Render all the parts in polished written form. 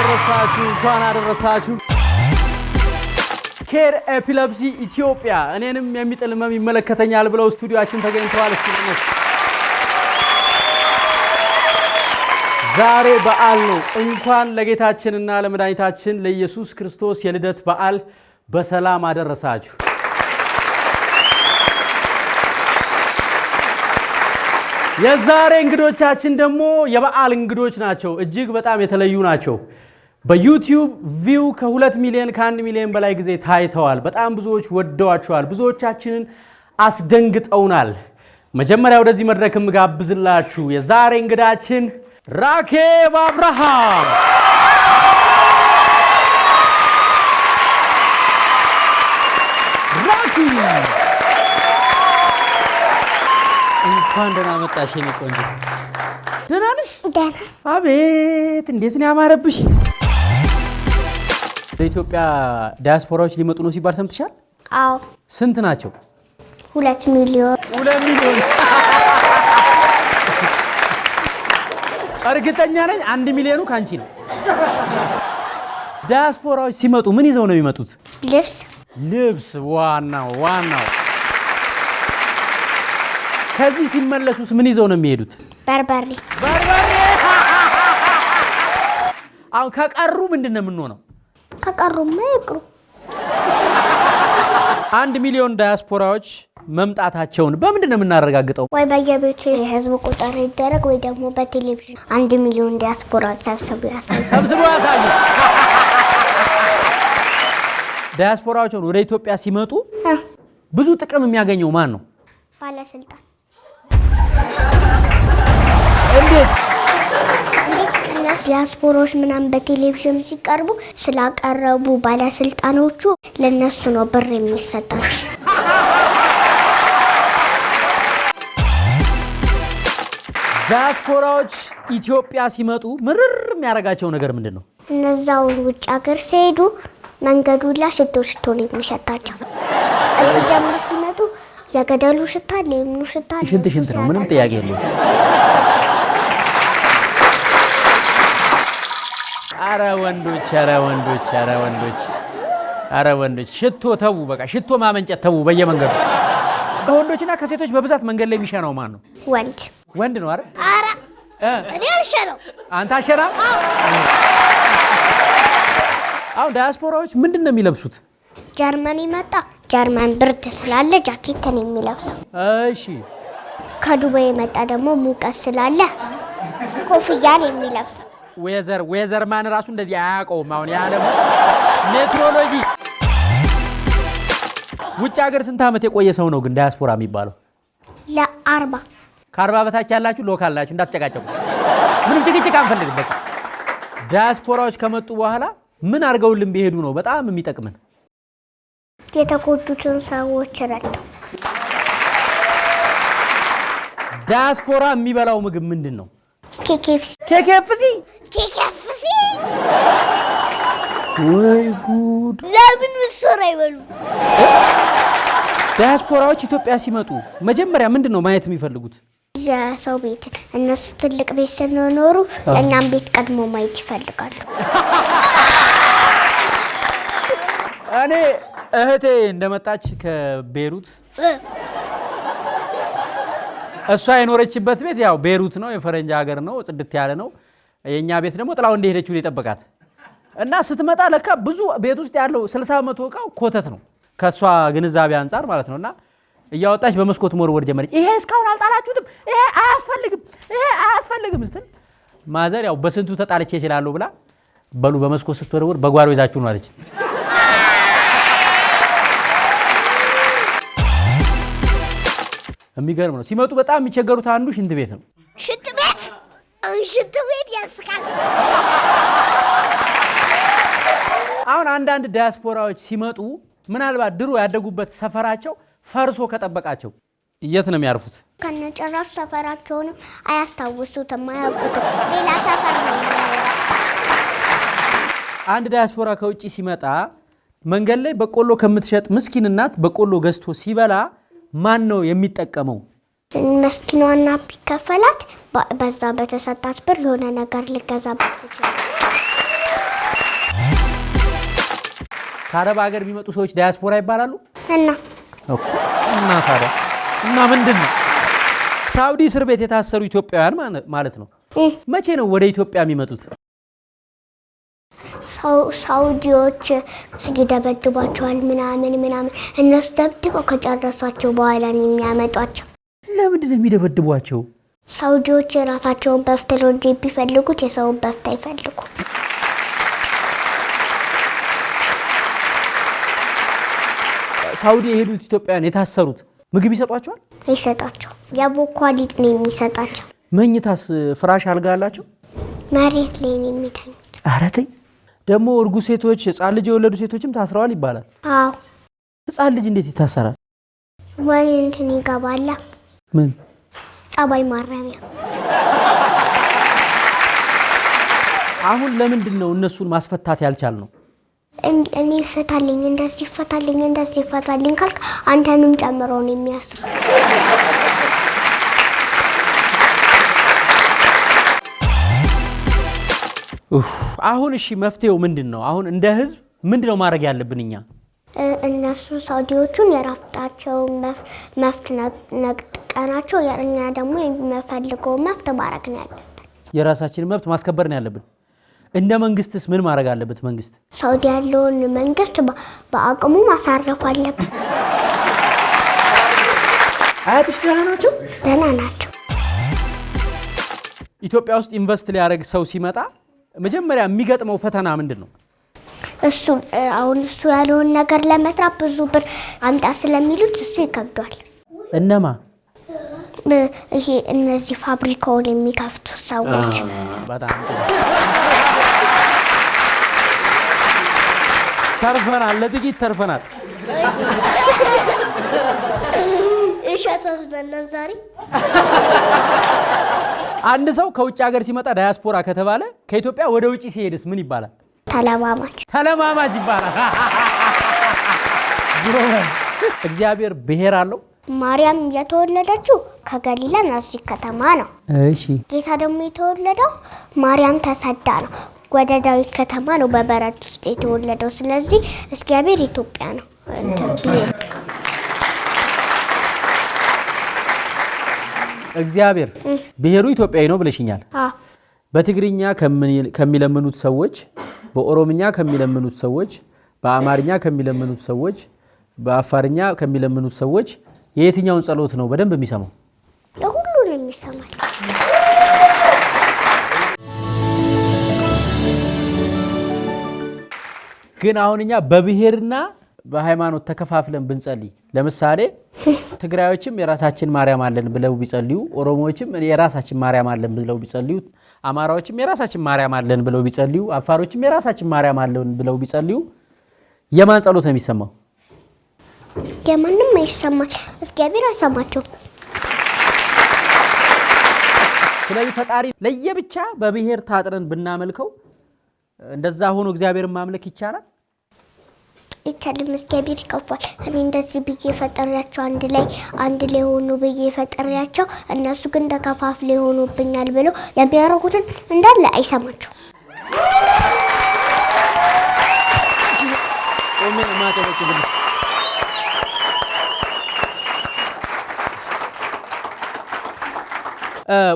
አደረሳችሁ ኬር ኤፒለፕሲ ኢትዮጵያ እኔንም የሚጥልመም ይመለከተኛል ብለው ስቱዲዮአችን ተገኝተዋል። እስኪ ዛሬ በዓል ነው። እንኳን ለጌታችንና ለመድኃኒታችን ለኢየሱስ ክርስቶስ የልደት በዓል በሰላም አደረሳችሁ። የዛሬ እንግዶቻችን ደግሞ የበዓል እንግዶች ናቸው። እጅግ በጣም የተለዩ ናቸው። በዩቲዩብ ቪው ከ2 ሚሊዮን ከ1 ሚሊዮን በላይ ጊዜ ታይተዋል። በጣም ብዙዎች ወደዋቸዋል። ብዙዎቻችንን አስደንግጠውናል። መጀመሪያ ወደዚህ መድረክ ምጋብዝላችሁ የዛሬ እንግዳችን ራኬብ አብርሃም። ራኪ እንኳን ደህና መጣሽ የኔ ቆንጆ። ደህና ነሽ? ደህና። አቤት እንዴት ነው ያማረብሽ። በኢትዮጵያ ዲያስፖራዎች ሊመጡ ነው ሲባል ሰምተሻል? አዎ። ስንት ናቸው? 2 ሚሊዮን። 2 ሚሊዮን እርግጠኛ ነኝ 1 ሚሊዮኑ ካንቺ ነው። ዲያስፖራዎች ሲመጡ ምን ይዘው ነው የሚመጡት? ልብስ ዋናው ከዚህ ሲመለሱስ ምን ይዘው ነው የሚሄዱት? በርበሬ። አሁን ከቀሩ ምንድነው የምንሆነው? ከቀሩማ ይቅሩ። 1 ሚሊዮን ዲያስፖራዎች መምጣታቸውን በምንድን ነው የምናረጋግጠው? ወይ በየቤቱ የህዝብ ቁጥር ይደረግ ወይ ደግሞ በቴሌቪዥን 1 ሚሊዮን ዲያስፖራ ሰብስቡ ያሳዩ። ዲያስፖራዎች ወደ ኢትዮጵያ ሲመጡ ብዙ ጥቅም የሚያገኘው ማን ነው? ባለስልጣን። እንዴት ዲያስፖራዎች ምናምን በቴሌቪዥን ሲቀርቡ ስላቀረቡ ባለስልጣኖቹ ለነሱ ነው ብር የሚሰጣቸው። ዲያስፖራዎች ኢትዮጵያ ሲመጡ ምርር የሚያረጋቸው ነገር ምንድነው? እነዛው ውጭ ሀገር ሲሄዱ መንገዱ ላይ ሽቶ ነው የሚሸታቸው። እዚህ ደግሞ ሲመጡ የገደሉ ሽታ ለምኑ ሽታ ሽንት ነው። ምንም ጥያቄ የለውም። አረ ወንዶች ሽቶ ተው፣ በቃ ሽቶ ማመንጨት ተው በየመንገዱ። ከወንዶችና ከሴቶች በብዛት መንገድ ላይ የሚሸናው ማን ነው? ወንድ ነው አይደል? አረ እኔ አልሸናው። አንተ አሸና? አሁን ዲያስፖራዎች ምንድነው የሚለብሱት? ጀርመን ይመጣ ጀርመን ብርድ ስላለ ጃኬትን የሚለብሰው። እሺ። ከዱባይ የመጣ ደግሞ ሙቀት ስላለ ኮፍያን የሚለብሰው። ዌዘር ማን ራሱ እንደዚህ አያውቀውም። አሁን ያ ደግሞ ሜትሮሎጂ። ውጭ ሀገር ስንት ዓመት የቆየ ሰው ነው ግን ዲያስፖራ የሚባለው? ለ40 ከ40 በታች ያላችሁ ሎካል ናችሁ፣ እንዳትጨቃጨቁ። ምንም ጭቅጭቅ አንፈልግም። በቃ ዲያስፖራዎች ከመጡ በኋላ ምን አድርገውልን ቢሄዱ ነው በጣም የሚጠቅመን? የተጎዱትን ሰዎች ረድተው። ዲያስፖራ የሚበላው ምግብ ምንድን ነው? ኬኬፍሲ። ወይ ጉድ! ለምን ምስር አይበሉ? ዲያስፖራዎች ኢትዮጵያ ሲመጡ መጀመሪያ ምንድን ነው ማየት የሚፈልጉት? የሰው ቤት። እነሱ ትልቅ ቤት ስለኖሩ እኛም ቤት ቀድሞ ማየት ይፈልጋሉ። እኔ እህቴ እንደመጣች ከቤሩት እሷ የኖረችበት ቤት ያው ቤሩት ነው፣ የፈረንጅ ሀገር ነው፣ ጽድት ያለ ነው። የኛ ቤት ደግሞ ጥላው እንደሄደችው የጠበቃት እና ስትመጣ ለካ ብዙ ቤት ውስጥ ያለው 60% እቃው ኮተት ነው ከሷ ግንዛቤ አንፃር ማለት ነውና እያወጣች በመስኮት መወርወር ጀመረች። ይሄ እስካሁን አልጣላችሁትም፣ ይሄ አያስፈልግም ስትል ማዘር ያው በስንቱ ተጣልቼ እችላለሁ ብላ በሉ በመስኮት ስትወርወር በጓሮ ይዛችሁ ነው አለች። የሚገርም ነው። ሲመጡ በጣም የሚቸገሩት አንዱ ሽንት ቤት ነው። ሽንት ቤት ያስቃል። አሁን አንዳንድ ዲያስፖራዎች ሲመጡ ምናልባት ድሮ ያደጉበት ሰፈራቸው ፈርሶ ከጠበቃቸው የት ነው የሚያርፉት? ከነጨራሹ ሰፈራቸውን አያስታውሱትም፣ አያውቁትም። ሌላ ሰፈር ነው። አንድ ዲያስፖራ ከውጪ ሲመጣ መንገድ ላይ በቆሎ ከምትሸጥ ምስኪን እናት በቆሎ ገዝቶ ሲበላ ማን ነው የሚጠቀመው? መስኪኗና ቢከፈላት በዛ በተሰጣት ብር የሆነ ነገር ልገዛበት ይችላል። ከአረብ ሀገር የሚመጡ ሰዎች ዳያስፖራ ይባላሉ እና ታዲያ እና ምንድነው ሳውዲ እስር ቤት የታሰሩ ኢትዮጵያውያን ማለት ነው መቼ ነው ወደ ኢትዮጵያ የሚመጡት ሳውዲዎች ሲደበድቧቸዋል ምናምን እነሱ ደብድበው ከጨረሷቸው በኋላ ነው የሚያመጧቸው ለምንድን ነው የሚደበድቧቸው ሳውዲዎች ራሳቸውን በፍተው ቢፈልጉት የሰው በፍታ ይፈልጉ ሳውዲ የሄዱት ኢትዮጵያውያን የታሰሩት ምግብ ይሰጧቸዋል ይሰጣቸው ያቦኳሊጥ ነው የሚሰጣቸው መኝታስ ፍራሽ አልጋ አላቸው መሬት ላይ ነው የሚተኙት አረተይ ደግሞ እርጉዝ ሴቶች ህፃን ልጅ የወለዱ ሴቶችም ታስረዋል ይባላል አዎ ህፃን ልጅ እንዴት ይታሰራል ወይ እንትን ይገባላ ምን ጸባይ ማረሚያ አሁን ለምንድን ነው እነሱን ማስፈታት ያልቻልነው እኔ ፈታልኝ እንደዚህ ፈታልኝ ካልክ አንተንም ጨምሮ ነው የሚያስሩ አሁን እሺ መፍትሄው ምንድነው አሁን እንደ ህዝብ ምንድነው ማድረግ ያለብን እኛ እነሱ ሳውዲዎቹን የራፍታቸው መፍት ነጥቀናቸው የኛ ደግሞ የሚፈልገው መፍት ማድረግ ነው ያለብን የራሳችንን መብት ማስከበር ነው ያለብን እንደ መንግስትስ ምን ማድረግ አለበት መንግስት ሳውዲ ያለውን መንግስት በአቅሙ ማሳረፍ አለበት አያትሽ ደህና ናቸው ኢትዮጵያ ውስጥ ኢንቨስት ሊያደርግ ሰው ሲመጣ መጀመሪያ የሚገጥመው ፈተና ምንድነው እሱ አሁን እሱ ያለውን ነገር ለመስራት ብዙ ብር አምጣ ስለሚሉት እሱ ይከብዳል እነማ ይሄ እነዚህ ፋብሪካውን የሚከፍቱ ሰዎች በጣም ተርፈናል ለጥቂት ተርፈናል እሸት ወስደናል ዛሬ አንድ ሰው ከውጭ ሀገር ሲመጣ ዳያስፖራ ከተባለ ከኢትዮጵያ ወደ ውጪ ሲሄድስ ምን ይባላል ተለማማጅ ይባላል እግዚአብሔር ብሔር አለው ማርያም የተወለደችው ከገሊላ ናዝሬት ከተማ ነው እሺ ጌታ ደግሞ የተወለደው ማርያም ተሰዳ ነው ወደ ዳዊት ከተማ ነው በበረት ውስጥ የተወለደው ስለዚህ እግዚአብሔር ኢትዮጵያ ነው እግዚአብሔር ብሔሩ ኢትዮጵያዊ ነው ብለሽኛል በትግርኛ ከሚለምኑት ሰዎች በኦሮምኛ ከሚለምኑት ሰዎች በአማርኛ ከሚለምኑት ሰዎች በአፋርኛ ከሚለምኑት ሰዎች የየትኛውን ጸሎት ነው በደንብ የሚሰማው ለሁሉንም የሚሰማል ግን አሁንኛ በብሔርና በሃይማኖት ተከፋፍለን ብንጸልይ ለምሳሌ ትግራዮችም የራሳችን ማርያም አለን ብለው ቢጸልዩ ኦሮሞዎችም የራሳችን ማርያም አለን ብለው ቢጸልዩ አማራዎችም የራሳችን ማርያም አለን ብለው ቢጸልዩ አፋሮችም የራሳችን ማርያም አለን ብለው ቢጸልዩ የማን ጸሎት ነው የሚሰማው የማንም አይሰማል እግዚአብሔር አይሰማቸው ስለዚህ ፈጣሪ ለየብቻ በብሔር ታጥረን ብናመልከው እንደዛ ሆኖ እግዚአብሔርን ማምለክ ይቻላል ይቻላል እግዚአብሔር ይከፋል እኔ እንደዚህ ብዬ ፈጠሪያቸው አንድ ላይ ሆኖ ብዬ ፈጠሪያቸው እነሱ ግን ተከፋፍለው ሆኖብኛል ብለው የሚያረጉትን እንዳለ አይሰማቸው ኦሜን ማተበጭ ብልስ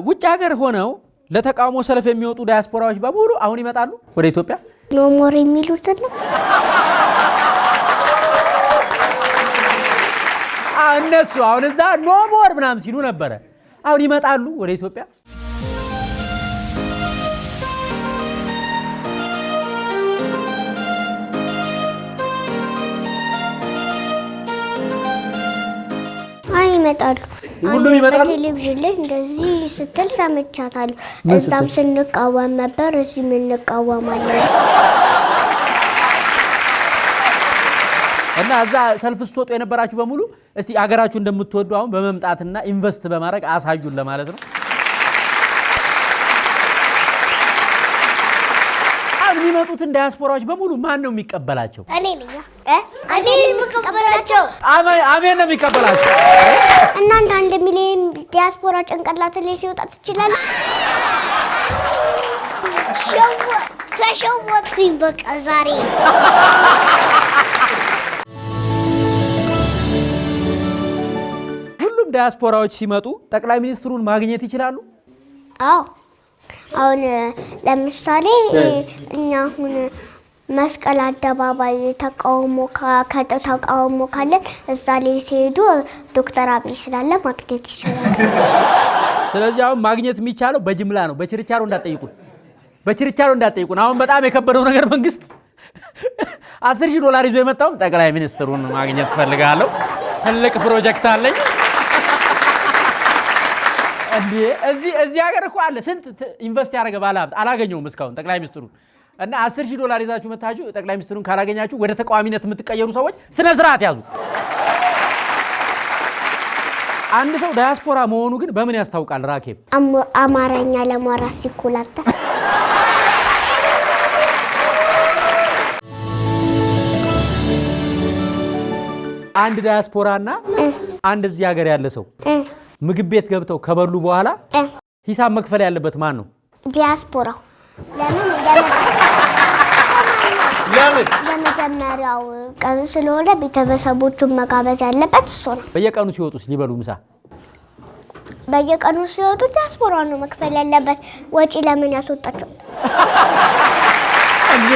ውጭ ሀገር ሆነው ለተቃውሞ ሰልፍ የሚወጡ ዳያስፖራዎች በሙሉ አሁን ይመጣሉ ወደ ኢትዮጵያ ኖ ሞር የሚሉት ነው እነሱ አሁን እዛ ኖ ሞር ምናምን ሲሉ ነበር አሁን ይመጣሉ ወደ ኢትዮጵያ ይመጣሉ ሁሉም ይመጣሉ በቴሌቪዥን ላይ እንደዚህ ስትል ሰምቻታለሁ እዛም ስንቃወም ነበር እዚህ ምን እንቃወማለን እና እዛ ሰልፍ ስትወጡ የነበራችሁ በሙሉ እስቲ አገራችሁ እንደምትወዱ አሁን በመምጣትና ኢንቨስት በማድረግ አሳዩን ለማለት ነው የሚመጡትን ዳያስፖራዎች በሙሉ ማን ነው የሚቀበላቸው እኔ ነኝ የሚቀበላቸው አሜን ነው የሚቀበላቸው እናንተ 1 ሚሊዮን ዲያስፖራ ጭንቅላት ላይ ሲወጣ ትችላለህ ተሸወትኩኝ በቃ ዛሬ ዲያስፖራዎች ሲመጡ ጠቅላይ ሚኒስትሩን ማግኘት ይችላሉ? አዎ አሁን ለምሳሌ እኛ አሁን መስቀል አደባባይ ተቃውሞ ካለ እዛ ላይ ሲሄዱ ዶክተር አብይ ስላለ ማግኘት ይችላል። ስለዚህ አሁን ማግኘት የሚቻለው በጅምላ ነው። በችርቻሮ እንዳትጠይቁን። አሁን በጣም የከበደው ነገር መንግስት $10,000 ይዞ የመጣው ጠቅላይ ሚኒስትሩን ማግኘት ፈልጋለሁ፣ ትልቅ ፕሮጀክት አለኝ። እንዴ እዚህ ሀገር እኮ አለ ስንት ኢንቨስት ያደረገ ባለሀብት አላገኘውም እስካሁን ጠቅላይ ሚኒስትሩን። እና $10,000 ይዛችሁ መታችሁ ጠቅላይ ሚኒስትሩን ካላገኛችሁ ወደ ተቃዋሚነት የምትቀየሩ ሰዎች ስነ ስርዓት ያዙ። አንድ ሰው ዳያስፖራ መሆኑ ግን በምን ያስታውቃል? ራኬብ አማርኛ ለማውራት ሲኮላታ አንድ ዳያስፖራና አንድ እዚህ ሀገር ያለ ሰው ምግብ ቤት ገብተው ከበሉ በኋላ ሂሳብ መክፈል ያለበት ማን ነው? ዲያስፖራው። ለምን ለመጀመሪያው ቀን ስለሆነ ቤተሰቦቹን መጋበዝ ያለበት እሱ ነው። በየቀኑ ሲወጡስ ሊበሉ ምሳ በየቀኑ ሲወጡ ዲያስፖራው ነው መክፈል ያለበት። ወጪ ለምን ያስወጣቸው እንዴ?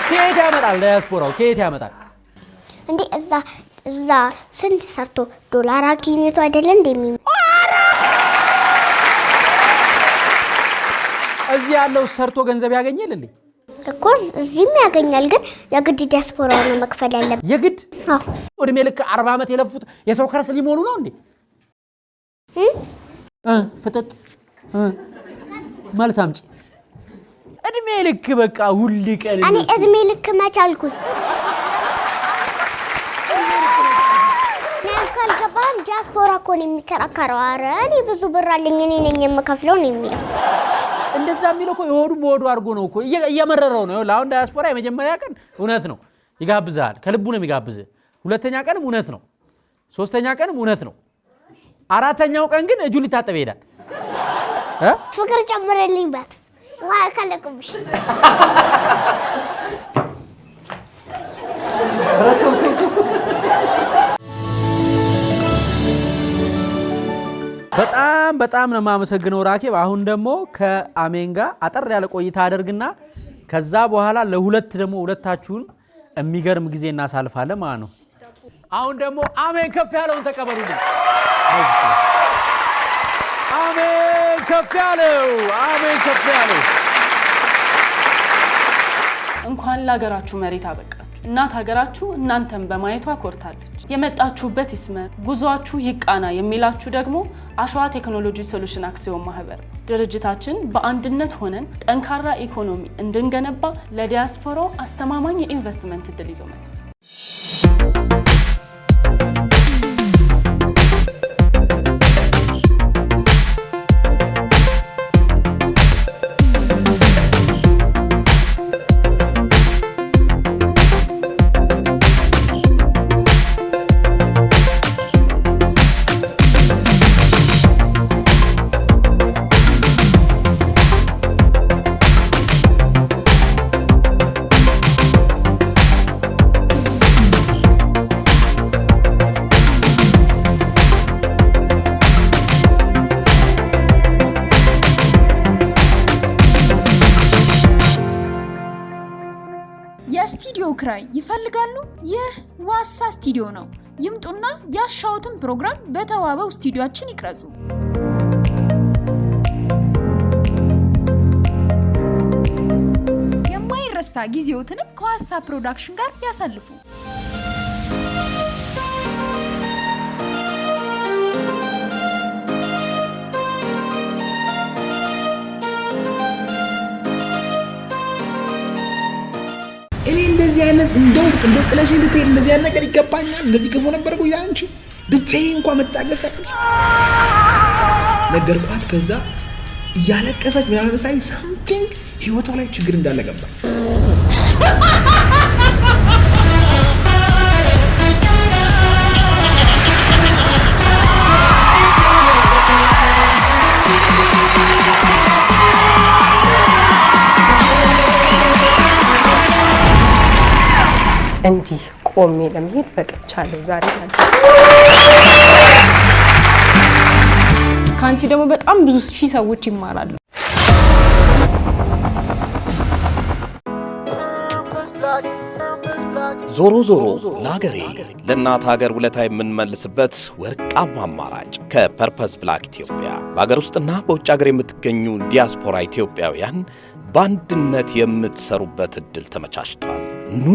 ከየት ያመጣል ዲያስፖራው? ከየት ያመጣል እንዴ? እዛ ስንት ሰርቶ ዶላር አግኝቶ አይደለም እንደሚም እዚህ ያለው ሰርቶ ገንዘብ ያገኛል እንዴ? እኮ እዚህም ያገኛል፣ ግን የግድ ዲያስፖራው ነው መክፈል ያለበት። የግድ? አዎ። እድሜ ልክ 40 ዓመት የለፉት የሰው ከርስ ሊሞሉ ነው እንዴ? ፍጥጥ መልስ አምጪ። እድሜ ልክ በቃ ሁሉ ቀን እኔ እድሜ ልክ መቻልኩኝ ካልገባም ዲያስፖራ እኮ ነው የሚከራከረው። ኧረ እኔ ብዙ ብር አለኝ እኔ ነኝ የምከፍለው ነው የሚለው። እንደዛ የሚለው እኮ የሆዱ በሆዱ አድርጎ ነው እኮ እየመረረው ነው። አሁን ዳያስፖራ የመጀመሪያ ቀን እውነት ነው ይጋብዛል፣ ከልቡ ነው የሚጋብዝህ። ሁለተኛ ቀንም እውነት ነው፣ ሶስተኛ ቀንም እውነት ነው፣ አራተኛው ቀን ግን እጁ ሊታጠብ ይሄዳል። ፍቅር ጨምረልኝበት ዋይ ካለቁብሽ በጣም ነው የማመሰግነው ራኬብ። አሁን ደግሞ ከአሜን ጋር አጠር ያለ ቆይታ አደርግና ከዛ በኋላ ለሁለት ደግሞ ሁለታችሁን የሚገርም ጊዜ እናሳልፋለን ማለት ነው። አሁን ደግሞ አሜን ከፍ ያለውን ተቀበሉልኝ። አሜን ከፍ ያለው፣ አሜን ከፍ ያለው። እንኳን ለሀገራችሁ መሬት አበቃችሁ። እናት ሀገራችሁ እናንተን በማየቷ ኮርታለች። የመጣችሁበት ይስመር፣ ጉዟችሁ ይቃና የሚላችሁ ደግሞ አሸዋ ቴክኖሎጂ ሶሉሽን አክሲዮን ማህበር። ድርጅታችን በአንድነት ሆነን ጠንካራ ኢኮኖሚ እንድንገነባ ለዲያስፖራው አስተማማኝ የኢንቨስትመንት እድል ይዞ መጥቷል። የስቱዲዮ ክራይ ይፈልጋሉ? ይህ ዋሳ ስቱዲዮ ነው። ይምጡና ያሻውትን ፕሮግራም በተዋበው ስቱዲዮአችን ይቅረጹ። የማይረሳ ጊዜዎትንም ከዋሳ ፕሮዳክሽን ጋር ያሳልፉ። እንደዚህ አይነት እንደው ጥለሽ ልትሄድ እንደዚህ አይነት ነገር ይገባኛል። እንደዚህ ክፉ ነበር እኮ አንቺ ብትይ እንኳን መታገስ ነገርኳት። ከዛ እያለቀሰች ምናምን ሳይ ሳምቲንግ ህይወቷ ላይ ችግር እንዳለ ገባ። እንዲህ ቆሜ ለመሄድ በቅቻለሁ ዛሬ ማለት ካንቺ ደግሞ በጣም ብዙ ሺህ ሰዎች ይማራሉ ዞሮ ዞሮ ለሀገሬ ለእናት ሀገር ውለታ የምንመልስበት ወርቃማ አማራጭ ከፐርፐስ ብላክ ኢትዮጵያ በሀገር ውስጥና በውጭ ሀገር የምትገኙ ዲያስፖራ ኢትዮጵያውያን በአንድነት የምትሰሩበት እድል ተመቻችቷል። ኑ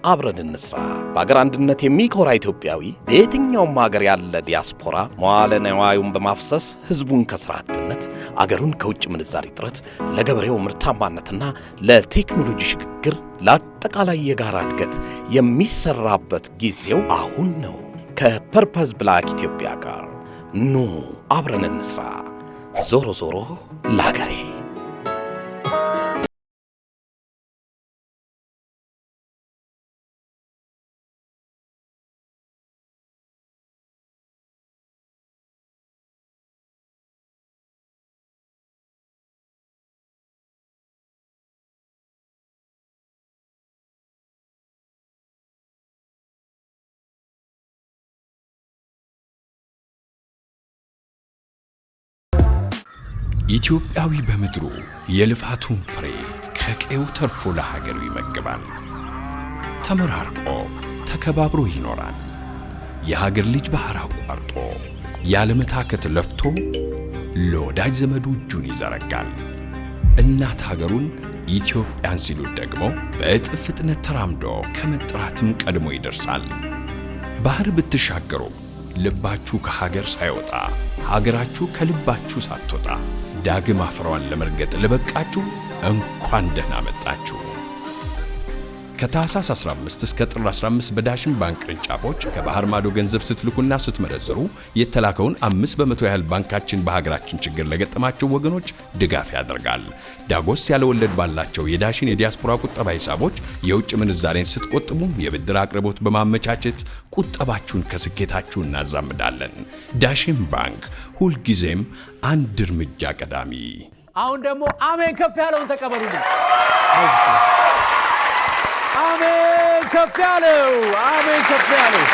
አብረን እንስራ። በሀገር አንድነት የሚኮራ ኢትዮጵያዊ በየትኛውም ሀገር ያለ ዲያስፖራ መዋለ ንዋዩን በማፍሰስ ህዝቡን ከስራ አጥነት፣ አገሩን ከውጭ ምንዛሪ እጥረት፣ ለገበሬው ምርታማነትና ለቴክኖሎጂ ሽግግር፣ ለአጠቃላይ የጋራ እድገት የሚሰራበት ጊዜው አሁን ነው። ከፐርፐስ ብላክ ኢትዮጵያ ጋር ኑ አብረን እንስራ። ዞሮ ዞሮ ለሀገሬ። ኢትዮጵያዊ በምድሩ የልፋቱን ፍሬ ከቀዩ ተርፎ ለሀገሩ ይመግባል። ተመራርቆ ተከባብሮ ይኖራል። የሀገር ልጅ ባህር አቋርጦ ያለመታከት ለፍቶ ለወዳጅ ዘመዱ እጁን ይዘረጋል። እናት ሀገሩን ኢትዮጵያን ሲሉት ደግሞ በእጥፍ ፍጥነት ተራምዶ ከመጥራትም ቀድሞ ይደርሳል። ባህር ብትሻገሩ ልባችሁ ከሀገር ሳይወጣ ሀገራችሁ ከልባችሁ ሳትወጣ ዳግም አፍራዋን ለመርገጥ ለበቃችሁ እንኳን ደህና መጣችሁ። ከታህሳስ 15 እስከ ጥር 15 በዳሽን ባንክ ቅርንጫፎች ከባህር ማዶ ገንዘብ ስትልኩና ስትመረዝሩ የተላከውን 5% ያህል ባንካችን በሀገራችን ችግር ለገጠማቸው ወገኖች ድጋፍ ያደርጋል። ዳጎስ ያለ ወለድ ባላቸው የዳሽን የዲያስፖራ ቁጠባ ሂሳቦች የውጭ ምንዛሬን ስትቆጥቡ የብድር አቅርቦት በማመቻቸት ቁጠባችሁን ከስኬታችሁ እናዛምዳለን። ዳሽን ባንክ ሁልጊዜም አንድ እርምጃ ቀዳሚ። አሁን ደግሞ አሜን ከፍ ያለውን ተቀበሉልኝ። አሜን ከፍ ያለው አሜን ከፍ ያለው